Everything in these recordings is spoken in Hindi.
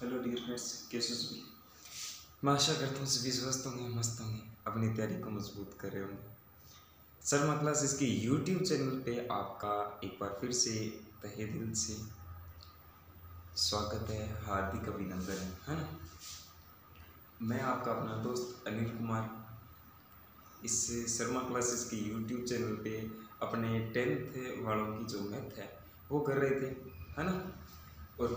हेलो डियर फ्रेंड्स, कैसे हो सभी। मैं आशा करता हूँ सभी स्वस्थ होंगे, मस्त होंगे, अपनी तैयारी को मजबूत कर रहे होंगे। शर्मा क्लासेस के यूट्यूब चैनल पे आपका एक बार फिर से तहे दिल से स्वागत है, हार्दिक अभिनंदन है ना। मैं आपका अपना दोस्त अनिल कुमार इस शर्मा क्लासेस के यूट्यूब चैनल पे अपने 10th वालों की जो मैथ है वो कर रहे थे, है ना। और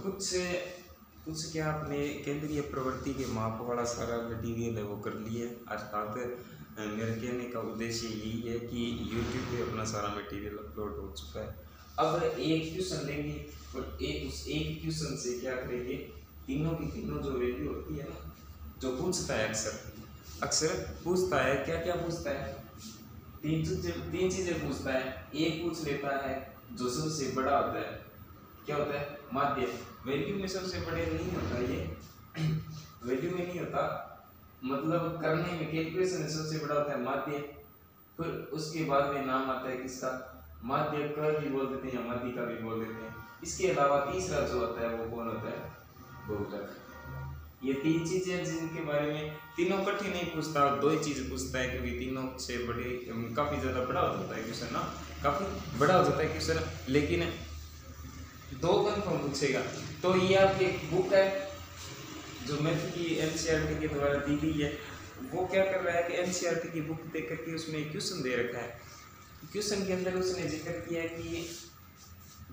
कुछ क्या अपने केंद्रीय प्रवृत्ति के माप वाला सारा मटेरियल है वो कर लिए। अर्थात मेरे कहने का उद्देश्य यही है कि यूट्यूब पे अपना सारा मटेरियल अपलोड हो चुका है। अब एक क्वेश्चन लेंगे और उस एक क्वेश्चन से क्या करेंगे, तीनों की तीनों जो वैल्यू होती है ना, जो पूछता है अक्सर पूछता है, क्या क्या पूछता है, तीन चीजें पूछता है। एक पूछ लेता है जो सबसे बड़ा होता है, क्या होता है, माध्य। वैल्यू में सबसे बड़े नहीं होता ये वैल्यू में नहीं होता, मतलब करने में कैलकुलेशन में सबसे बड़ा होता है माध्य। फिर उसके बाद में नाम आता है किसका, माध्य का भी बोल देते हैं या माध्य का भी बोल देते हैं। इसके अलावा तीसरा जो होता है वो कौन होता है, बहुलक। ये तीन चीजें जिनके बारे में तीनों कठिन नहीं पूछता, दो ही चीज पूछता है, क्योंकि तीनों से बड़े काफी ज्यादा बड़ा हो जाता है क्वेश्चन ना, काफी बड़ा हो जाता है क्वेश्चन, लेकिन दो कन्फर्म पूछेगा। तो ये आपकी एक बुक है जो मैथ की एनसीईआरटी के द्वारा दी गई है। वो क्या कर रहा है कि एनसीईआरटी की बुक देख करके उसमें एक क्वेश्चन दे रखा है। क्वेश्चन के अंदर उसने जिक्र किया है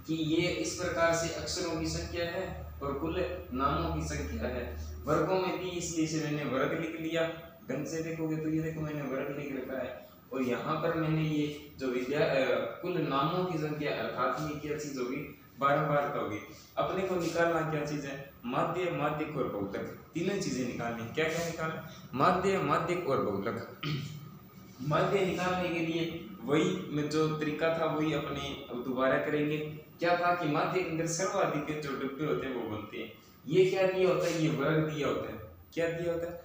कि ये इस प्रकार से अक्षरों की संख्या है और कुल नामों की संख्या है। वर्गों में दी इसलिए से मैंने वर्ग लिख लिया। ढंग से देखोगे तो ये देखो मैंने वर्ग लिख रखा है, और यहाँ पर मैंने ये जो कुल नामों की संख्या अर्थात ये क्या चीज होगी, बारंबार का होगी। अपने को निकालना क्या चीज है, माध्य, माध्यक और बहुलक। तीनों चीजें निकालनी। क्या क्या निकालना, माध्य, माध्यक और बहुलक। माध्य निकालने के लिए वही में जो तरीका था वही अपने अब दोबारा करेंगे। क्या था कि माध्य के अंदर सर्वाधिक जो डब्बे होते हैं वो बनते हैं। ये क्या दिया होता है, ये वर्ग दिया होता है। क्या दिया होता है,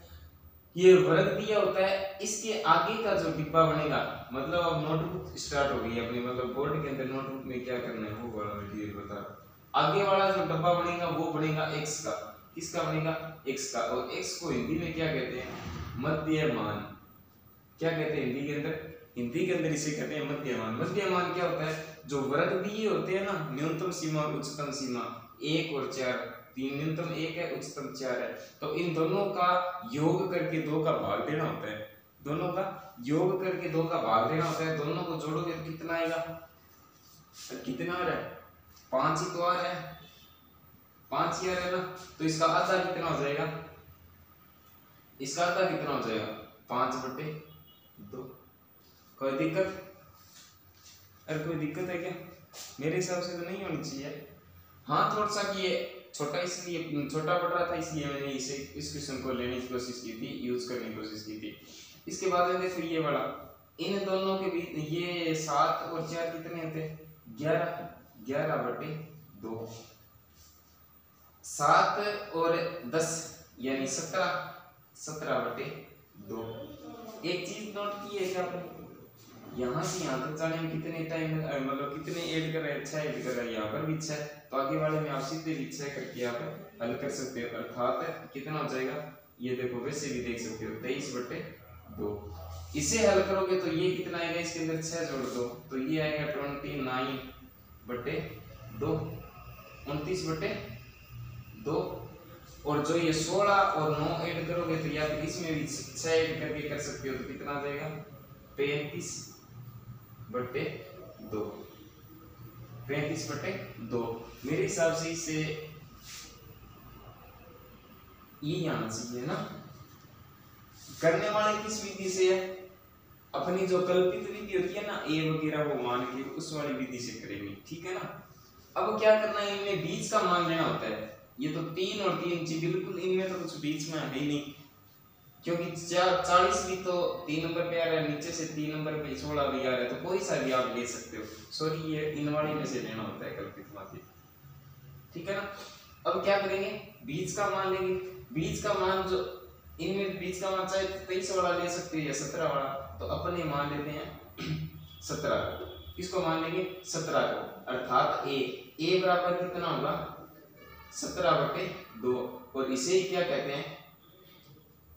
ये वर्ग दिया होता है। इसके आगे का जो डिब्बा बनेगा, मतलब अब नोटबुक स्टार्ट हो गई अपनी, मतलब बोर्ड के अंदर नोटबुक में क्या करना है वो वाला मटेरियल बता। आगे वाला जो डब्बा बनेगा वो बनेगा x का। किसका बनेगा, x का। और x को हिंदी में क्या कहते हैं, मध्यमान। क्या कहते हैं हिंदी के अंदर, हिंदी के अंदर इसे कहते हैं मध्यमान। मध्यमान क्या होता है, जो वर्ग दिए होते हैं ना, न्यूनतम सीमा और उच्चतम सीमा 1 और 4, तीन न्यूनतम 1 है, उच्चतम 4 है, तो इन दोनों का योग करके 2 का भाग देना होता है। दोनों का योग करके 2 का भाग देना होता है। दोनों को जोड़ोगे तो कितना आएगा, कितना आ रहा है, 5 ही तो आ रहा है, 5 ही आ रहा है ना। तो इसका आधा कितना हो जाएगा, इसका आधा कितना हो जाएगा, 5/2। कोई दिक्कत, अरे कोई दिक्कत है क्या, मेरे हिसाब से तो नहीं होनी चाहिए। हाँ थोड़ा सा कि ये छोटा इसलिए छोटा पड़ रहा था, इसलिए मैंने इसे इस क्वेश्चन को लेने की कोशिश की थी, यूज करने की कोशिश की थी। इसके बाद में देखो ये वाला, इन दोनों के बीच ये 7 और 4 कितने होते हैं, 11, 11/2। 7 और 10 यानी 17, 17/2। एक चीज नोट की है क्या आपने, यहाँ से यहाँ तक जाने में कितने टाइम, मतलब कितने ऐड कर रहे हैं, 6 ऐड कर रहे हैं, यहाँ पर भी 6, तो आगे वाले में आप सीधे भी 6 करके आप हल कर सकते हो। अर्थात कितना हो जाएगा, ये देखो वैसे भी देख सकते हो 23/2। इसे हल करोगे तो ये कितना आएगा, इसके अंदर 6 जोड़ दो तो ये आएगा 29/2, 29/2। और जो ये 16 और 9 ऐड करोगे तो या फिर इसमें भी 6 ऐड करके कर सकते हो, तो कितना आ जाएगा, 35/2, 35/2। मेरे हिसाब से इसे ये आना चाहिए ना। करने वाले किस विधि से है, अपनी जो कल्पित विधि होती है ना, ए वगैरह वो मान के उस वाली विधि से करेंगे, ठीक है ना। अब क्या करना है, इनमें बीच का मान लेना होता है। ये तो 3 और 3 जी बिल्कुल, इनमें तो कुछ बीच में है ही नहीं, क्योंकि 40 भी तो 3 नंबर पे आ रहा है, नीचे से 3 नंबर पे 16 भी आ रहा है, तो कोई सा भी आप ले सकते हो। सॉरी ये इन वाले में से लेना होता है कल्पित माध्य, ठीक है ना। अब क्या करेंगे, बीच का मान लेंगे। बीच का मान जो इनमें बीच का मान चाहे 23 वाला ले सकते हो या 17 वाला, तो अपने मान लेते हैं 17 को। किसको मान लेंगे, 17 को। अर्थात a बराबर कितना होगा, 17/2 और इसे ही क्या कहते हैं,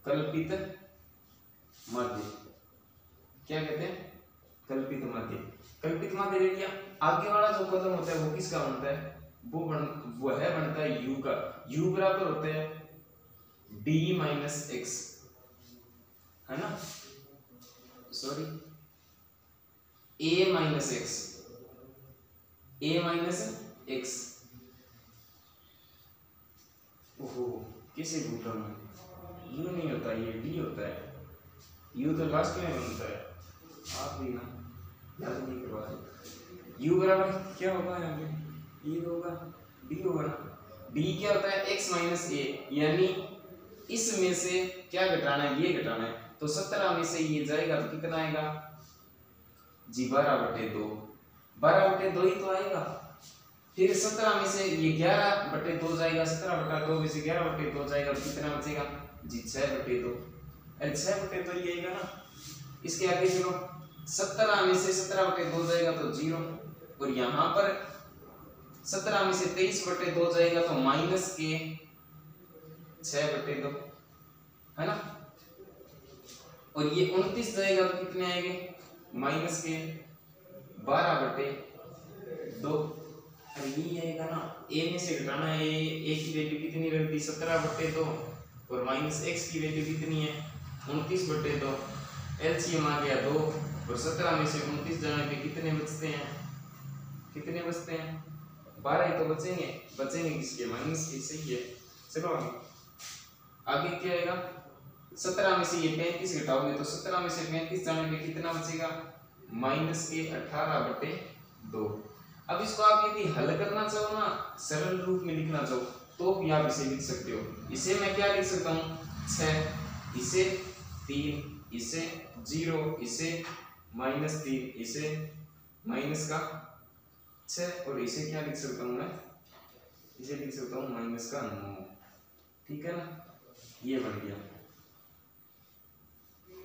कल्पित माध्य। क्या कहते हैं, कल्पित माध्य। कल्पित माध्य ले लिया। आगे वाला जो कॉलम होता है वो किसका बनता है, वो बनता है u का। u बराबर होता है d माइनस एक्स, है ना, sorry a minus x, a minus x. ओहो किसे भूल रहा हूँ, u नहीं होता, ये d होता है। u तो लास्ट में बनता है, आप भी ना याद नहीं करवा रहे। u बराबर क्या होगा यहाँ पे, ये होगा d होगा ना। d क्या होता है, x माइनस ए, यानी इसमें से क्या घटाना है, ये घटाना है। तो 17 में से ये जाएगा तो कितना आएगा जी, 12/2। 12/2 ही तो आएगा। फिर 17 में से ये 11/2 जाएगा, 17/2 में से 11/2 जाएगा तो कितना बचेगा जी, 6/2। अरे 6/2 ही आएगा ना। इसके आगे चलो, 17 में से 17/2 जाएगा तो 0, और यहाँ पर 17 में से 23/2 जाएगा तो माइनस के 6/2, है ना। और ये 29 जाएगा तो कितने आएंगे, माइनस के 12/2। अरे ये आएगा ना, a में से घटाना है, a की वैल्यू कितनी रहती है 17/2, और माइनस x की वैल्यू कितनी है 29/2। एलसीएम आ गया 2, और 17 में से 29 जाने पे कितने बचते हैं, कितने बचते हैं 12 ही तो बचेंगे। बचेंगे किसके, माइनस के, सही है। चलो आगे क्या आएगा, 17 में से ये 35 घटाओगे तो 17 में से 35 जाने पे कितना बचेगा, माइनस के 18/2। अब इसको आप यदि हल करना चाहो ना, सरल रूप में लिखना चाहो, तो भी आप इसे लिख सकते हो। इसे मैं क्या लिख सकता हूँ, 6, इसे 3, इसे 0, इसे -3, इसे माइनस का 6, और इसे क्या लिख सकता हूँ मैं, इसे लिख सकता हूँ माइनस का 9। ठीक है ना, ये बन गया।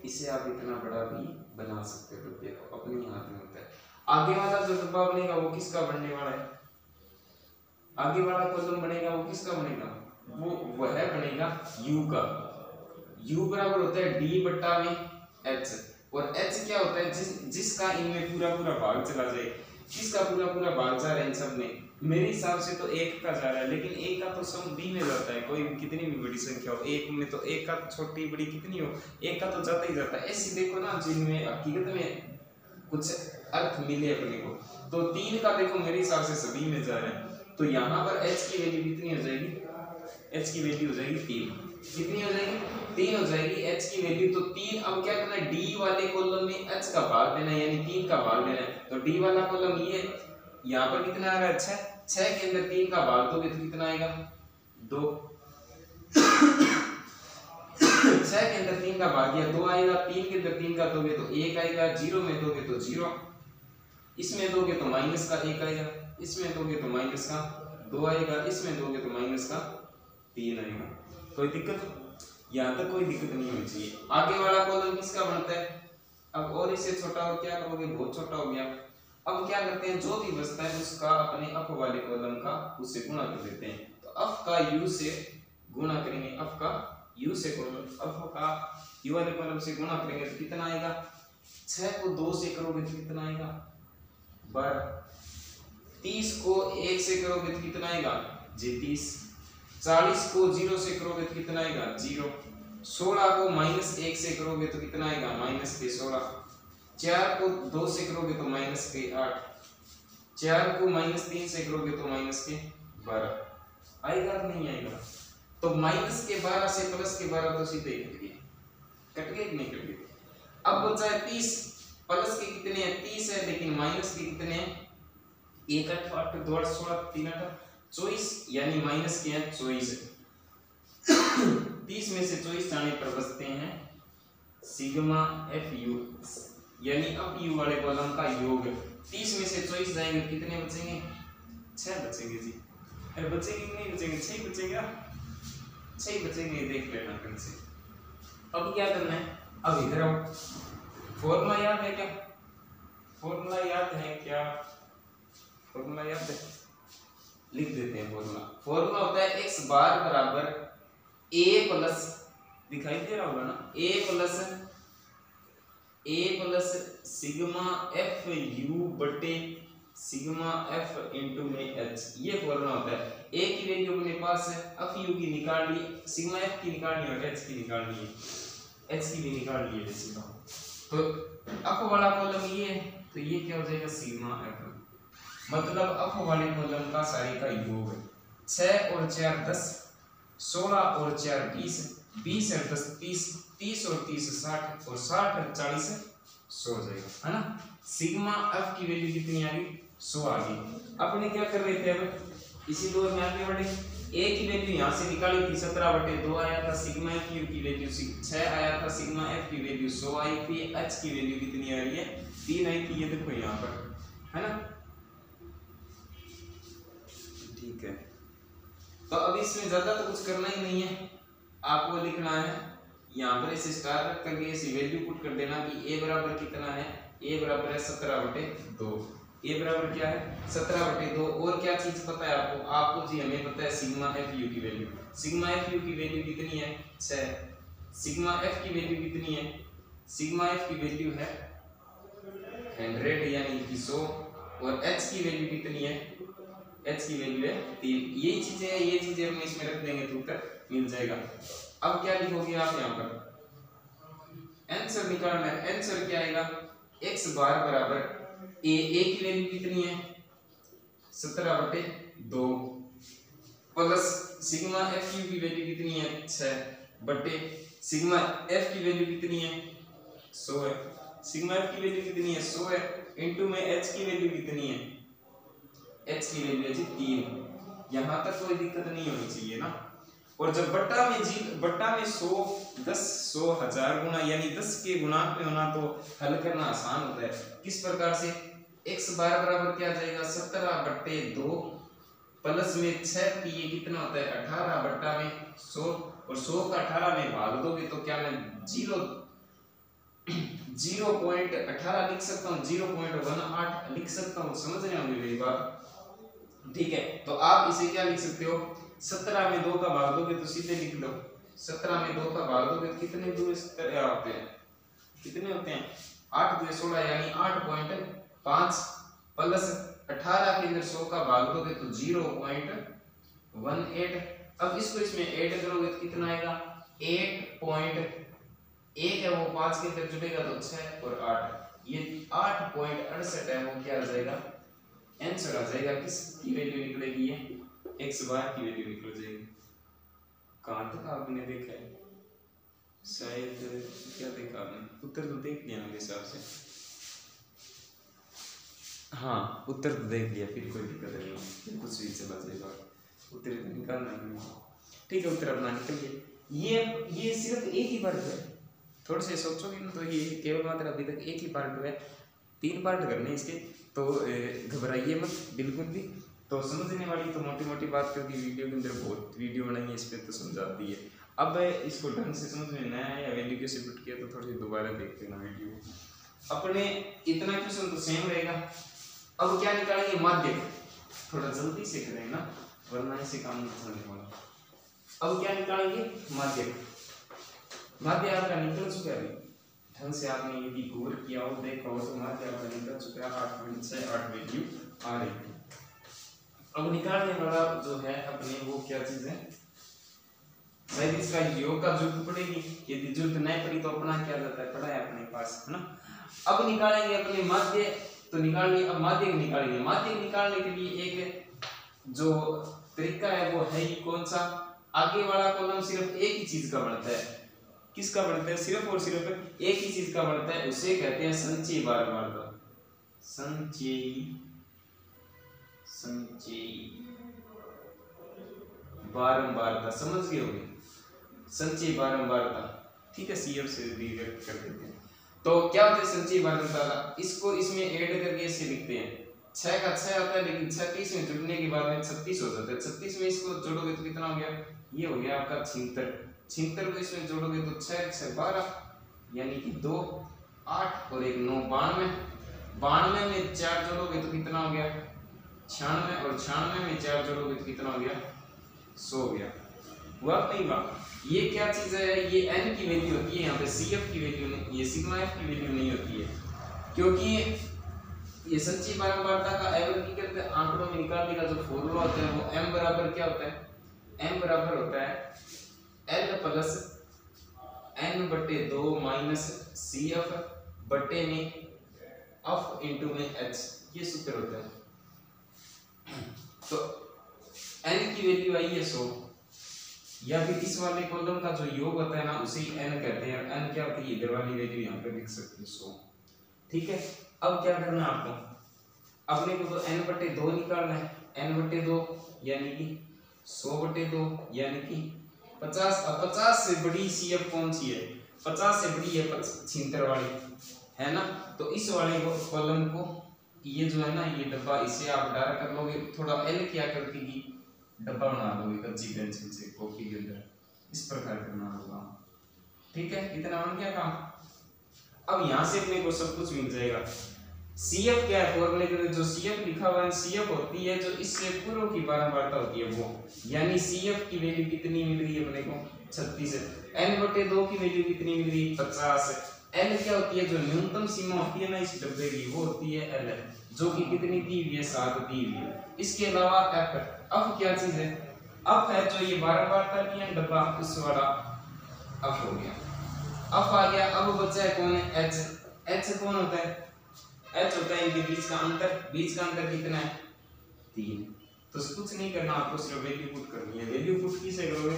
इसे आप इतना बड़ा भी बना सकते हो, देखो अपने हाथ में होता है। आगे वाला जो डब्बा बनेगा वो किसका बनने वाला है, आगे वाला कॉलम बनेगा वो किसका बनेगा, वो वह बनेगा u का। u बराबर होता है d/h, और h क्या होता है, जिसका इनमें पूरा पूरा भाग चला जाए। किसका पूरा पूरा भाग जा रहा है इन सब में, मेरे हिसाब से तो 1 का जा रहा है, लेकिन 1 का तो सम b में जाता है, कोई कितनी भी बड़ी संख्या हो 1 में, तो 1 का छोटी बड़ी कितनी हो 1 का तो जाता ही जाता है। ऐसे देखो ना, जिनमें हकीकत में कुछ अर्थ मिले अपने को, तो 3 का देखो मेरे हिसाब से सभी में जा रहा है, तो यहाँ पर h की वैल्यू कितनी हो जाएगी, h की वैल्यू हो जाएगी 3। कितनी हो जाएगी, 3 हो जाएगी h की वैल्यू। तो 3, अब क्या करना है, d वाले कॉलम में h का भाग देना है, यानी 3 का भाग देना है। तो d वाला कॉलम ये, यहाँ पर कितना आ रहा है 6, 6 के अंदर 3 का भाग दोगे तो कितना आएगा 2। 6 के अंदर 3 का भाग दिया 2 आएगा, 3 के अंदर 3 का दोगे तो 1 आएगा, 0 में दोगे तो 0, इसमें दोगे तो माइनस का 1 आएगा, इसमें दोगे तो माइनस का 2 आएगा, इसमें दोगे तो माइनस का 3 आएगा। कोई दिक्कत, यहाँ तक कोई दिक्कत नहीं होनी चाहिए। आगे वाला कॉलम किसका बनता है, अब और इसे छोटा और क्या करोगे, बहुत छोटा हो गया। अब क्या करते हैं, जो भी बचता है उसका अपने अप वाले कॉलम का उससे गुणा कर देते हैं। तो अप का u से गुणा करेंगे, अप का u से अप का u वाले कॉलम से गुणा करेंगे तो कितना आएगा, 6 को 2 से करोगे तो कितना आएगा 12, 30 को 1 से करोगे तो कितना आएगा जी 30, 40 को 0 से करोगे तो कितना आएगा 0, 16 को -1 से करोगे तो कितना आएगा -16, 4 को 2 से करोगे तो -8, 4 को -3 से करोगे तो -12 आएगा कि नहीं आएगा। तो -12 से +12 तो सीधे कट गए कि नहीं कट गए। अब बचा है 30, प्लस के कितने हैं 30 है, लेकिन माइनस के कितने हैं 1 8 8 2 8 16 3 8 24, यानी माइनस के हैं 24। 30 में से 24 जाने पर बचते हैं सिग्मा fu, यानी अब u वाले कॉलम का योग। 30 में से 24 जाएंगे कितने बचेंगे 6 बचेंगे जी। अरे बचेंगे कि नहीं बचेंगे, 6 बचेंगे, 6 बचेंगे, देख लेना कहीं से। अब क्या करना है, अब इधर आओ, फॉर्मूला याद है क्या, फॉर्मूला याद है क्या, फॉर्मूला याद है, लिख देते हैं फॉर्मूला। फॉर्मूला होता है x बार बराबर a प्लस, दिखाई दे रहा होगा ना, a plus sigma F you बटे सिग्मा एफ इंटू में एच, ये फॉर्मूला होता है। a की वैल्यू अपने पास है, एफ यू की निकाल ली, सिग्मा एफ की निकालनी है और एच की निकालनी है, एच की भी निकाल ली है वैसे तो अप वाला कॉलम ये है, तो ये क्या हो जाएगा सिग्मा एफ, मतलब अप वाले कॉलम का सारे का योग है। 6 और 4 10, 16 और 4 20, 20 और 10 30, 30 और 30 60 और 60 और 40 100 हो जाएगा, है ना। सिग्मा एफ की वैल्यू कितनी आ गई, 100 आ गई। अपने क्या कर रहे थे, अब इसी दौर में आगे बढ़े। ए की वैल्यू यहाँ से निकाली थी 17/2 आया था, सिग्मा एफ यू की वैल्यू 6 आया था, सिग्मा एफ की वैल्यू 100 आई थी, एच की वैल्यू कितनी आ रही है 3 आई थी, ये देखो यहाँ पर, है ना। ठीक है, तो अब इसमें ज्यादा तो कुछ करना ही नहीं है, आपको लिखना है यहाँ पर इसे स्टार रख करके इसे वैल्यू पुट कर देना कि ए बराबर कितना है, ए बराबर है 17/2, ए बराबर क्या है 17/2। और क्या चीज पता है आपको, आपको जी हमें पता है सिग्मा एफ यू की वैल्यू, सिग्मा एफ यू की वैल्यू कितनी है 6, सिग्मा एफ की वैल्यू कितनी है, सिग्मा एफ की वैल्यू है 100 यानी कि 100, और एच की वैल्यू कितनी है, एच की वैल्यू है 3। यही चीजें हैं, ये चीजें हम इसमें रख देंगे तो उत्तर मिल जाएगा। अब क्या लिखोगे आप यहाँ पर, आंसर निकालना है, आंसर क्या आएगा x बार बराबर ए की वैल्यू कितनी है 17/2 प्लस सिग्मा एफ यू की वैल्यू कितनी है 6 बटे सिग्मा एफ की वैल्यू कितनी है 100 है, सिग्मा एफ की वैल्यू कितनी है 100 है, इनटू में एच की वैल्यू कितनी है, एच की वैल्यू है जी 3। यहाँ तक कोई दिक्कत नहीं होनी चाहिए ना। और जब बट्टा में 100 10 100 1000 गुना यानी 10 के गुणांक में होना तो हल करना आसान होता है। किस प्रकार से, x बार बराबर क्या आ जाएगा 17/2 प्लस में 6 की ये कितना होता है 18/100, और 100 का 18 में भाग दोगे तो क्या मैं 0.18 लिख सकता हूँ, 0.18 लिख सकता हूँ, समझ रहे होंगे मेरी बात। ठीक है, तो आप इसे क्या लिख सकते हो, 17 में 2 का भाग दोगे तो सीधे लिख लो, 17 में 2 का भाग दोगे तो कितने दूर होते हैं, कितने होते हैं 8 2 16 यानी 8.5 प्लस 18 के अंदर 100 का भाग दोगे तो 0.18। अब इसको इसमें ऐड करोगे तो कितना आएगा 8.1 है, वो 5 के अंदर जुड़ेगा तो 6 और 8, ये 8.68 है, वो क्या आ जाएगा आंसर आ जाएगा। किसकी वैल्यू निकलेगी, ये x बार की वैल्यू निकल जाएगी। कहां तक आपने देखा है, शायद क्या देखा आपने, उत्तर तो देख लिया मेरे हिसाब से, हाँ उत्तर तो देख लिया, फिर कोई दिक्कत नहीं है, कुछ भी चला जाएगा, उत्तर तो निकालना नहीं। ठीक है, उत्तर अपना निकल गया। ये सिर्फ एक ही पार्ट है, थोड़े से सोचोगे ना तो ये केवल मात्र अभी तक एक ही पार्ट है, 3 पार्ट करने इसके, तो घबराइए मत बिल्कुल भी। तो समझने वाली तो मोटी मोटी बात, क्योंकि वीडियो के अंदर बहुत वीडियो बनाई है इस पर तो समझाती है। अब इसको ढंग से समझ में नया है या वैल्यू कैसे पुट किया तो थोड़ी दोबारा देखते ना वीडियो। अपने इतना क्वेश्चन तो सेम रहेगा। अब क्या निकालेंगे माध्यक, थोड़ा जल्दी से करें ना वरना इसे काम नहीं चलने वाला। अब क्या निकालेंगे माध्यक, माध्य आपका निकल चुका है, ढंग से आपने यदि गौर किया हो देखा हो तो माध्य आपका निकल चुका है, 8.68 वैल्यू आ रही है। अब निकालने वाला जो है अपने वो क्या चीज है, शायद इसका योग का जरूरत पड़ेगी, यदि जरूरत नहीं पड़ी तो अपना क्या जाता है पड़ा है अपने पास, है ना। अब निकालेंगे अपने माध्य, तो निकालिए, अब माध्य निकालेंगे। माध्य निकालने के लिए एक जो तरीका है वो है ही कौन सा, आगे वाला कॉलम सिर्फ एक ही चीज का बनता है, किसका बनता है, सिर्फ और सिर्फ एक ही चीज का बनता है, उसे कहते हैं संचयी बारंबारता। संचयी बारंबारता समझ गए होंगे, संचयी बारंबारता। ठीक है, सीएफ से भी व्यक्त कर देते हैं। तो क्या होता है संचयी बारंबारता, इसको इसमें ऐड करके इसे लिखते हैं, 6 का 6 आता है लेकिन 36 में जुड़ने के बाद में 36 हो जाता है, 36 में इसको जोड़ोगे तो कितना हो गया, ये हो गया आपका 76 को इसमें जोड़ोगे तो 6 6 12 यानी कि 2 8 और 1 9 92 में 4 जोड़ोगे तो कितना हो गया 96 और 96 में 4 जोड़ोगे तो कितना हो गया 100 हो गया। हुआ नहीं हुआ? ये क्या चीज है, ये n की वैल्यू होती है, यहाँ पे CF की वैल्यू नहीं, ये सिग्मा f की वैल्यू नहीं होती है, क्योंकि ये सच्ची बारंबारता का एवरेज आंकड़ों में निकालने का जो फॉर्मूला होता है वो m बराबर क्या होता है, m बराबर होता है l प्लस n बटे 2 माइनस CF बटे में f इंटू में h, ये सूत्र होता है। तो n की वैल्यू आई है 100, या फिर इस वाले कॉलम का जो योग होता है ना उसे ही n कहते हैं, और n क्या होती है, इधर वाली वैल्यू यहाँ पे लिख सकते हैं 100। ठीक है, अब क्या करना है आपको, अपने को तो n बटे 2 निकालना है, n बटे 2 यानी कि 100 बटे 2 यानी कि 50। अब 50 से बड़ी CF कौन सी है, 50 से बड़ी है 76 वाली, है ना। तो इस वाले कॉलम को ये जो है ना ये डब्बा, इसे आप डारा कर लोगे, थोड़ा L क्या करके की डब्बा बना दोगे कच्ची पेंसिल से कॉपी के अंदर, इस प्रकार करना होगा। ठीक है, इतना बन गया काम। अब यहाँ से अपने को सब कुछ मिल जाएगा। CF क्या है, फॉर्मूले के जो CF लिखा हुआ है, CF होती है जो इससे पूर्व की बारंबारता होती है वो, यानी CF की वैल्यू कितनी मिल रही है अपने को 36 है। n बटे 2 की वैल्यू कितनी मिल रही है 50 है। L क्या होती है, जो न्यूनतम सीमा होती है ना इस डब्बे की, वो होती है L, जो कि कितनी दी हुई है 7 दी हुई है। इसके अलावा F क्या चीज है, F है जो ये बारंबारता की है डब्बा, उस वाला F हो गया, F आ गया। अब बचा है कौन है H, H कौन होता है, H होता है इनके बीच का अंतर, बीच का अंतर कितना है 3। तो कुछ नहीं करना, आपको सिर्फ वैल्यू पुट करनी है। वैल्यू पुट किसे करोगे,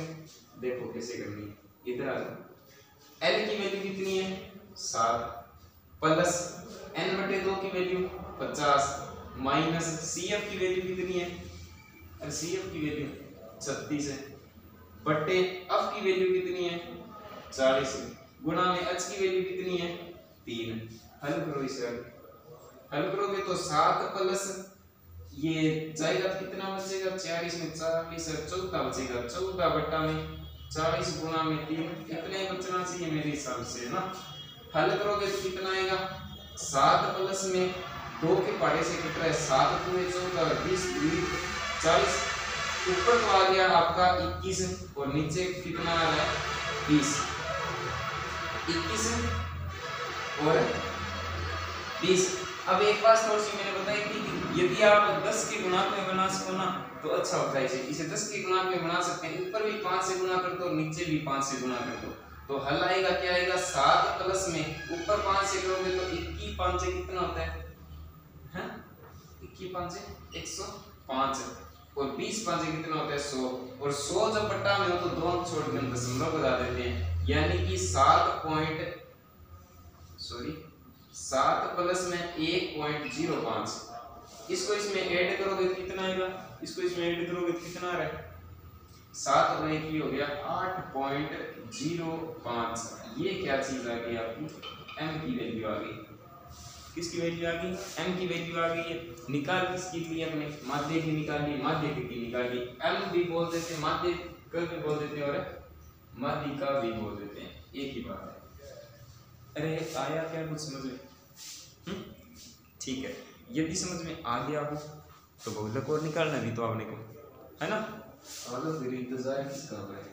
देखो कैसे करनी है, इधर आ जाओ। L की वैल्यू कितनी है 7 प्लस n बटे 2 की वैल्यू 50 माइनस CF की वैल्यू कितनी है, CF की वैल्यू 36 है, बटे F की वैल्यू कितनी है 40 है, गुणा में H की वैल्यू कितनी है 3। हल करो इसे, हल करोगे तो 7 प्लस ये जाएगा कितना बचेगा 40 में 40 है 14 बचेगा, 14 बटा में 40 गुणा में 3, इतने बचना चाहिए मेरे हिसाब से, है ना। हल करोगे तो कितना आएगा 7 प्लस में 2 के पहाड़े से कितना है 7 पूरे 14 20 40, ऊपर तो आ गया आपका 21 और नीचे कितना आ रहा है 20, 21 और 20। अब एक बात थोड़ी सी मैंने बताई थी, यदि आप 10 के गुणांक में बना सको ना तो अच्छा होता है, इसे 10 के गुणांक में बना सकते हैं, ऊपर भी 5 से गुणा कर दो, नीचे भी 5 से गुणा कर दो, तो हल आएगा क्या आएगा 7 प्लस में ऊपर 5 से करोगे तो 21 5 से कितना होता है, हैं 21 5 से 105 और 20 5 से कितना होता है 100, और 100 जब बट्टा में हो तो दो अंक छोड़ के हम दशमलव बता देते हैं, यानी कि 7 प्लस में 1.05। इसको इसमें ऐड करोगे तो कितना आएगा, इसको इसमें ऐड करोगे तो कितना आ रहा है 7 और 1 ही हो गया 8.05। ये क्या चीज आ गई आपकी, m की वैल्यू आ गई। किसकी वैल्यू आ गई, m की वैल्यू आ गई है। निकाल किसकी ली अपने, माध्य की निकाली, माध्य की निकाली। m भी बोल देते हैं, माध्य का भी बोल देते हैं और माध्य का भी बोल देते हैं, एक ही बात है। अरे आया क्या कुछ समझ में, ठीक है। यदि समझ में आ गया हो तो बहुलक और निकालना भी तो आपने को, है ना। फिर इंतजार किसका है,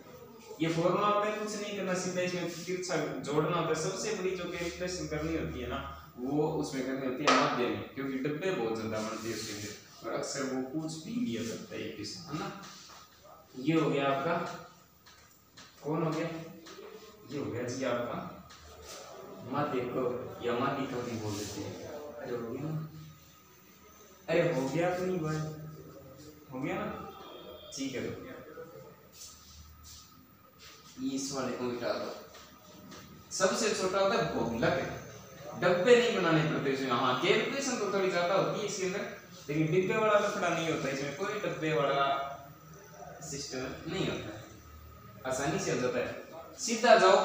ये फॉर्मूला होता है, कुछ नहीं करना, सीधा इसमें तिरछा जोड़ना होता है। सबसे बड़ी जो कैलकुलेशन करनी होती है ना वो उसमें करनी होती है माध्य में, क्योंकि डब्बे बहुत ज्यादा बनते हैं उसके अंदर और अक्सर वो कुछ भी लिया करता है किसी, है ना। ये हो गया आपका, कौन हो गया, ये हो गया जी आपका माध्य को, या माध्य का भी बोल देते हैं। अरे हो गया ना, अरे हो गया तो नहीं भाई, हो गया ना, ठीक है। इस वाले को मिटा दो। सबसे छोटा होता है बहुलक, डब्बे नहीं बनाने पड़ते इसमें। हाँ कैलकुलेशन तो थोड़ी ज्यादा होती है इसके अंदर, लेकिन डिब्बे वाला लफड़ा नहीं होता इसमें, कोई डब्बे वाला सिस्टम नहीं होता है, आसानी से हो जाता है। सीधा जाओ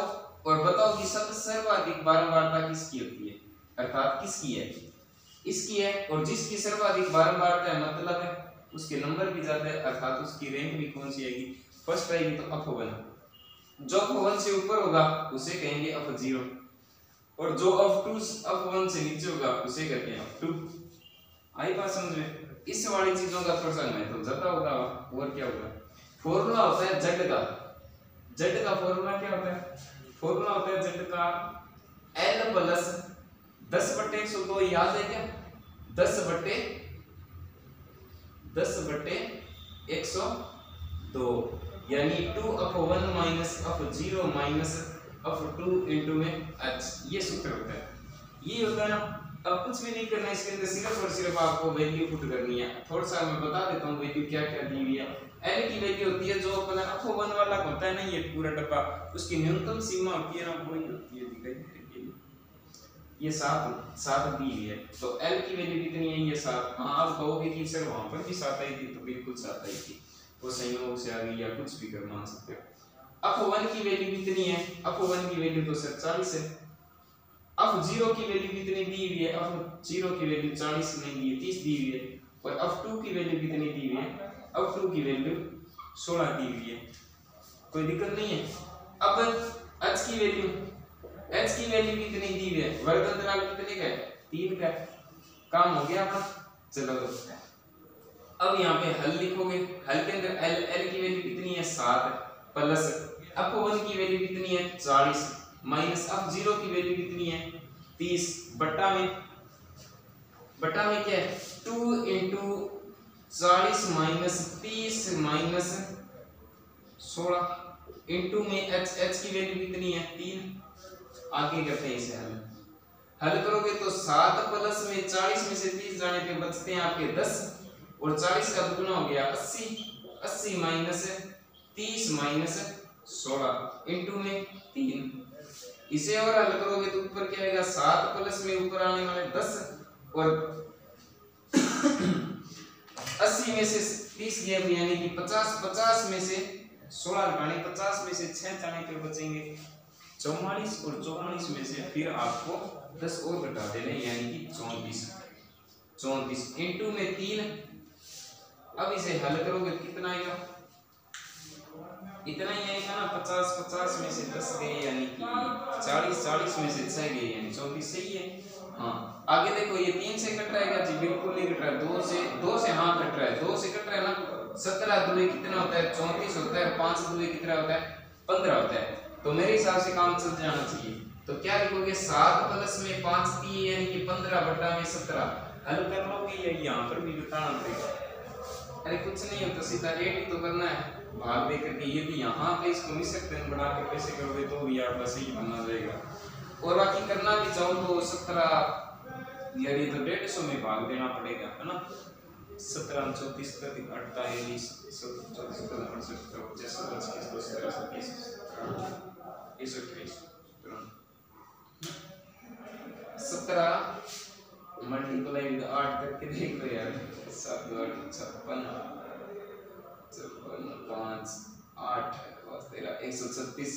और बताओ कि सबसे सर्वाधिक बारंबारता किसकी होती है, अर्थात किसकी है, इसकी है। और जिसकी सर्वाधिक बारंबारता है मतलब है उसके नंबर भी ज्यादा है, अर्थात उसकी रैंक भी कौन सी आएगी, फर्स्ट आएगी। तो F1, जो F1 से ऊपर होगा उसे कहेंगे F0, और जो F1 से नीचे होगा उसे कहते हैं F2। आई बात समझ में। इस वाली चीजों का थोड़ा सा महत्व ज्यादा होगा। और क्या होगा, फॉर्मूला होता है जेड का। जेड का फॉर्मूला क्या होता है, फॉर्मूला होता है जेड का L प्लस 10/102, याद है क्या, 10/102 यानी 2/1 minus of 0 minus of 2 into में h, ये सूत्र होता है। ये होता है ना। अब कुछ भी नहीं करना इसके अंदर, सिर्फ और सिर्फ आपको वैल्यू पुट करनी है। थोड़ा सा मैं बता देता हूँ वैल्यू क्या क्या दी हुई है। L की वैल्यू होती है जो अपना अप1 वाला होता है ना, ये पूरा डब्बा, उसकी न्यूनतम सीमा होती है ना, वही होती है, दिखाई दे रही है ये 7 दी हुई है। तो L की वैल्यू कितनी है, ये 7। हाँ आप कहोगे कि सर वहां पर भी 7 आई थी, तो बिल्कुल 7 आई थी, वो संयोग से आ गई या कुछ भी कर मान सकते हो। अप1 की वैल्यू कितनी है, अप1 की वैल्यू तो 40 है। अप0 की वैल्यू कितनी दी हुई है, अप0 की वैल्यू 40 नहीं दी है, 30 दी हुई है। और अप2 की वैल्यू कितनी दी हुई है, अप2 की वैल्यू 16 दी हुई है, कोई दिक्कत नहीं है। अब h की वैल्यू कितनी दी हुई है, वर्ग अंतराल कितने का है, 3 का। काम हो गया अपना। चलो अब यहाँ पे हल लिखोगे, हल के अंदर L की वैल्यू कितनी है 7 प्लस अप1 की वैल्यू कितनी है 40 माइनस अप0 की वैल्यू कितनी है 30 बट्टा में क्या है 2 इंटू 40 माइनस 30 माइनस 16 इंटू में h की वैल्यू कितनी है 3। आगे करते हैं इसे हल करोगे तो 7 प्लस में 40 में से 30 जाने पे बचते हैं आपके 10 और 40 का दुगना हो गया 80 माइनस 30 माइनस 16 इंटू में 3। इसे और हल करोगे तो ऊपर क्या आएगा 7 प्लस में ऊपर आने वाले 10 और 80 में से 30 गया यानी कि 50 में से 16 घटाने 50 में से 6 जाने पे बचेंगे 44 और 44 में से फिर आपको 10 और घटा देने यानी कि 34 इंटू में 3। अब इसे हल करोगे कितना आएगा, इतना ही आएगा ना 50 में से 10 गए यानी कि 40 में से 6 गए यानी 34। सही है। हाँ आगे देखो ये 3 से कट रहा है जी, बिल्कुल नहीं कट रहा है, 2 से हाँ कट रहा है, 2 से कट रहा है ना। 17 दूनी कितना होता है 34 होता है, 5 दूनी कितना होता है 15 होता है। तो मेरे हिसाब से काम चल जाना चाहिए। तो क्या लिखोगे 7 प्लस में 5 3 यानी कि 15 बटा में 17। हल कर लोगे या यहाँ पर भी बताना पड़ेगा। अरे कुछ नहीं होता, सीधा 8 ही तो करना है भाग दे करके। यदि यहाँ पे इसको निश्चित बना के कैसे करोगे तो भी आपका सही बनना जाएगा। और बाकी करना भी चाहो तो 17 यानी तो 150 में भाग देना पड़ेगा है ना। 17 34 48 17 मल्टीप्लाई विद 8 करके देख लो यार। 7 8 56 5 8 136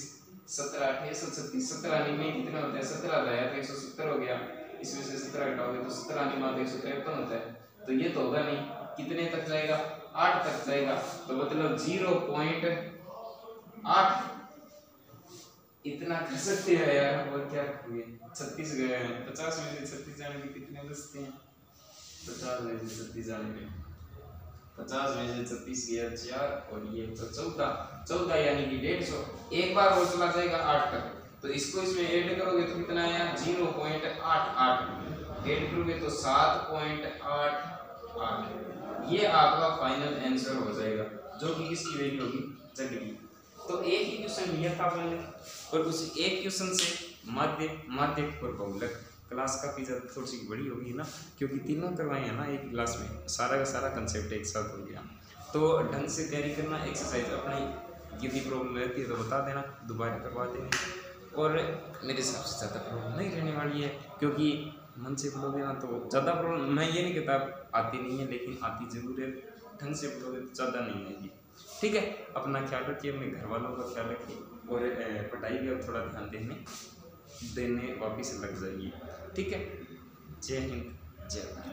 17 8 136 17 में कितना होता है 17 लाया तो 170 हो गया। इसमें से 17 घटाओगे तो 17 में 153 होता है। तो ये तो होगा नहीं, कितने तक जाएगा 8 तक जाएगा। तो मतलब 0.8 इतना कर सकते हैं यार। और क्या करोगे 36 गए हैं, 50 में से 36 जाने के कितने बचते हैं 50 में से 36 जाने के 50 में से 36 गया 4 और ये तो 14 यानी कि 150। एक बार वो चला जाएगा 8 तक। तो इसको इसमें ऐड करोगे तो कितना आया 0.88 ऐड करोगे तो 7.88। ये आपका फाइनल आंसर हो जाएगा जो कि किसकी वैल्यू होगी z की। तो एक ही क्वेश्चन लिया था मैंने और उस एक क्वेश्चन से माध्य और बहुलक क्लास काफ़ी ज़्यादा थोड़ी सी बड़ी होगी ना, क्योंकि तीनों करवाए हैं ना एक क्लास में, सारा का सारा कंसेप्ट एक साथ हो गया। तो ढंग से तैयारी करना, एक्सरसाइज अपनी यदि प्रॉब्लम रहती है तो बता देना, दोबारा करवा देंगे। और मेरे हिसाब से ज़्यादा प्रॉब्लम नहीं रहने वाली है, क्योंकि मन से बोलोगे ना तो ज़्यादा प्रॉब्लम, मैं ये नहीं कहता आती नहीं है, लेकिन आती ज़रूर है। ढंग से बोलोगे तो ज़्यादा नहीं आएगी। ठीक है, अपना ख्याल रखिए, अपने घर वालों का ख्याल रखिए और पढ़ाई भी अब थोड़ा ध्यान देने वापिस लग जाइए। ठीक है, जय हिंद जय भारत।